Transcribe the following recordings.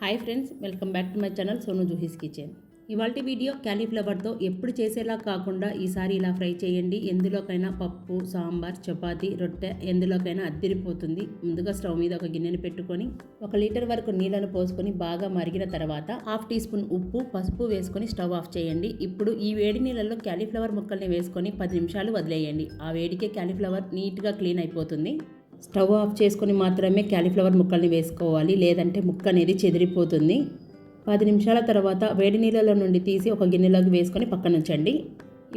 Hi friends, welcome back to my channel Sonu Juhi's kitchen. ఇవాల్టి video క్యాలీఫ్లవర్తో ఎప్పుడు చేసేలా కాకుండా ఈసారి ఇలా ఫ్రై చేయండి. ఎందులోకైనా పప్పు, సాంబార్, చపాతీ, రొట్టె ఎందులోకైనా అద్దిరిపోతుంది. ముందుగా స్టవ్ మీద ఒక గిన్నెని పెట్టుకొని 1 లీటర్ వరకు నీళ్ళను పోసుకొని బాగా మరిగిన తర్వాత 1/2 టీ స్పూన్ ఉప్పు, పసుపు వేసుకొని స్టవ్ ఆఫ్ చేయండి. ఇప్పుడు ఈ వేడి నీళ్ళల్లో క్యాలీఫ్లవర్ ముక్కల్ని వేసుకొని 10 నిమిషాలు వదిలేయండి. ఆ వేడికే క్యాలీఫ్లవర్ నీట్గా క్లీన్ అయిపోతుంది. స్టవ్ ఆఫ్ చేసుకొని మాత్రమే క్యాలీఫ్లవర్ ముక్కల్ని వేసుకోవాలి, లేదంటే ముక్క అనేది చెదిరిపోతుంది. 10 నిమిషాల తర్వాత వేడి నీళ్ళలో నుండి తీసి ఒక గిన్నెలోకి వేసుకొని పక్కనుంచండి.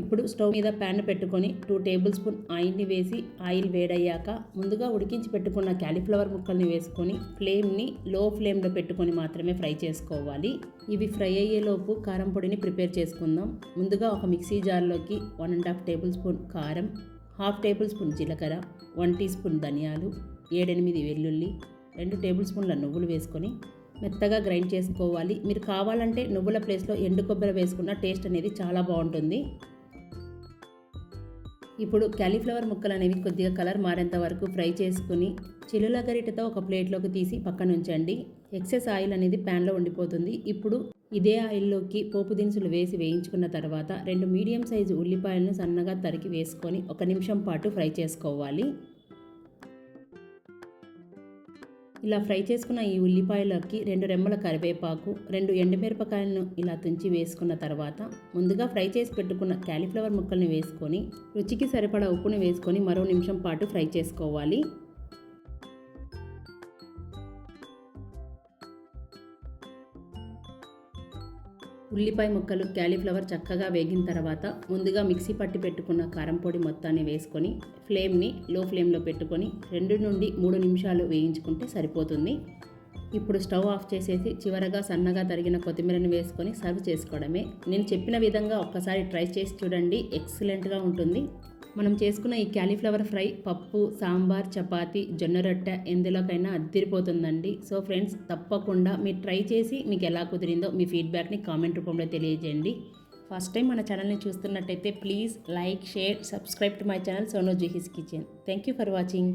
ఇప్పుడు స్టవ్ మీద ప్యాన్ పెట్టుకొని 2 టేబుల్ స్పూన్ ఆయిల్ని వేసి ఆయిల్ వేడయ్యాక ముందుగా ఉడికించి పెట్టుకున్న క్యాలీఫ్లవర్ ముక్కల్ని వేసుకొని ఫ్లేమ్ని లో ఫ్లేమ్లో పెట్టుకొని మాత్రమే ఫ్రై చేసుకోవాలి. ఇవి ఫ్రై అయ్యేలోపు కారం పొడిని ప్రిపేర్ చేసుకుందాం. ముందుగా ఒక మిక్సీ జార్లోకి 1.5 టేబుల్ స్పూన్ కారం, 1/2 టేబుల్ స్పూన్ జీలకర్ర, 1 టీ స్పూన్ ధనియాలు, 7-8 వెల్లుల్లి, 2 టేబుల్ స్పూన్ల నువ్వులు వేసుకొని మెత్తగా గ్రైండ్ చేసుకోవాలి. మీరు కావాలంటే నువ్వుల ప్లేస్లో ఎండు కొబ్బరి వేసుకున్న టేస్ట్ అనేది చాలా బాగుంటుంది. ఇప్పుడు క్యాలీఫ్లవర్ ముక్కలు అనేవి కొద్దిగా కలర్ మారేంత వరకు ఫ్రై చేసుకుని చిల్లుల గరిటెతో ఒక ప్లేట్లోకి తీసి పక్కన ఉంచండి. ఎక్సెస్ ఆయిల్ అనేది ప్యాన్లో ఉండిపోతుంది. ఇప్పుడు ఇదే ఆయిల్లోకి పోపు దినుసులు వేసి వేయించుకున్న తర్వాత 2 మీడియం సైజు ఉల్లిపాయలను సన్నగా తరిగి వేసుకొని 1 నిమిషం పాటు ఫ్రై చేసుకోవాలి. ఇలా ఫ్రై చేసుకున్న ఈ ఉల్లిపాయలకి 2 రెమ్మల కరివేపాకు, 2 ఎండుమిరపకాయలను ఇలా తుంచి వేసుకున్న తర్వాత ముందుగా ఫ్రై చేసి పెట్టుకున్న క్యాలీఫ్లవర్ ముక్కల్ని వేసుకొని రుచికి సరిపడా ఉప్పుని వేసుకొని మరో నిమిషం పాటు ఫ్రై చేసుకోవాలి. ఉల్లిపాయ ముక్కలు, క్యాలీఫ్లవర్ చక్కగా వేగిన తర్వాత ముందుగా మిక్సీ పట్టి పెట్టుకున్న కారం పొడి మొత్తాన్ని వేసుకొని ఫ్లేమ్ని లో ఫ్లేమ్లో పెట్టుకొని 2 నుండి 3 నిమిషాలు వేయించుకుంటే సరిపోతుంది. ఇప్పుడు స్టవ్ ఆఫ్ చేసేసి చివరగా సన్నగా తరిగిన కొత్తిమీరని వేసుకొని సర్వ్ చేసుకోవడమే. నేను చెప్పిన విధంగా ఒక్కసారి ట్రై చేసి చూడండి, ఎక్సలెంట్గా ఉంటుంది. మనం చేసుకున్న ఈ క్యాలీఫ్లవర్ ఫ్రై పప్పు, సాంబార్, చపాతీ, జొన్న రొట్టె ఎందులోకైనా అద్దిరిపోతుందండి. సో ఫ్రెండ్స్, తప్పకుండా మీరు ట్రై చేసి మీకు ఎలా కుదిరిందో మీ ఫీడ్బ్యాక్ని కామెంట్ రూపంలో తెలియజేయండి. ఫస్ట్ టైం మన ఛానల్ని చూస్తున్నట్టయితే please like, share, subscribe to my channel Sonu Juhi's kitchen. Thank you for watching.